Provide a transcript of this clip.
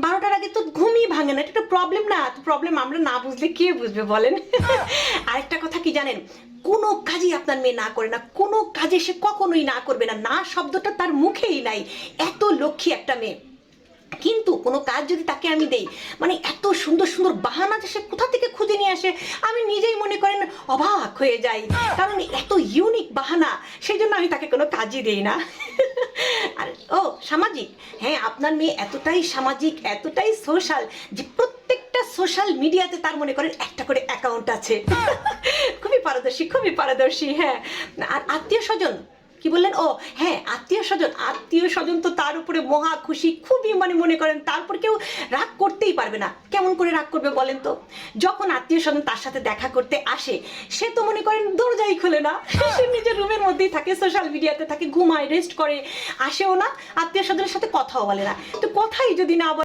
12টার আগে তো ঘুমই ভাঙে না, এটা একটা প্রবলেম না? তো প্রবলেম আমরা না বুঝলে কে বুঝবে বলেন? আরেকটা কথা কি জানেন, কোনো কাজই আপনার মেয়ে না করে না, কোনো কাজে সে কখনোই না করবে না, না শব্দটা তার মুখেই নাই। এত লক্ষ্মী একটা মেয়ে, কিন্তু কোনো কাজ যদি তাকে আমি দেই, মানে এত সুন্দর সুন্দর বাহানা যে সে কোথা থেকে খুঁজে নিয়ে আসে, আমি নিজেই মনে করেন অবাক হয়ে যাই, কারণ এত ইউনিক বাহানা, সেই জন্য আমি তাকে কোনো কাজই দেই না। আর ও সামাজিক, হ্যাঁ আপনার মেয়ে এতটাই সামাজিক, এতটাই সোশ্যাল, যে প্রত্যেকটা সোশ্যাল মিডিয়াতে তার মনে করেন একটা করে অ্যাকাউন্ট আছে। খুবই পারদর্শী, খুবই পারদর্শী। হ্যাঁ, আর আত্মীয় স্বজন কি বললেন? ও হ্যাঁ, আত্মীয় স্বজন, আত্মীয় স্বজন তো তার উপরে মহা খুশি, খুবই মানে মনে করেন তারপর কেউ রাগ করতেই পারবে না। কেমন করে রাগ করবে বলেন তো? যখন আত্মীয় স্বজন তার সাথে দেখা করতে আসে, সে তো মনে করেন দরজাই খুলে না, সে নিজের রুমের মধ্যেই থাকে, সোশ্যাল মিডিয়াতে থাকে, ঘুমায়, রেস্ট করে, আসেও না, আত্মীয় স্বজনের সাথে কথাও বলে না। তো কথাই যদি না বলে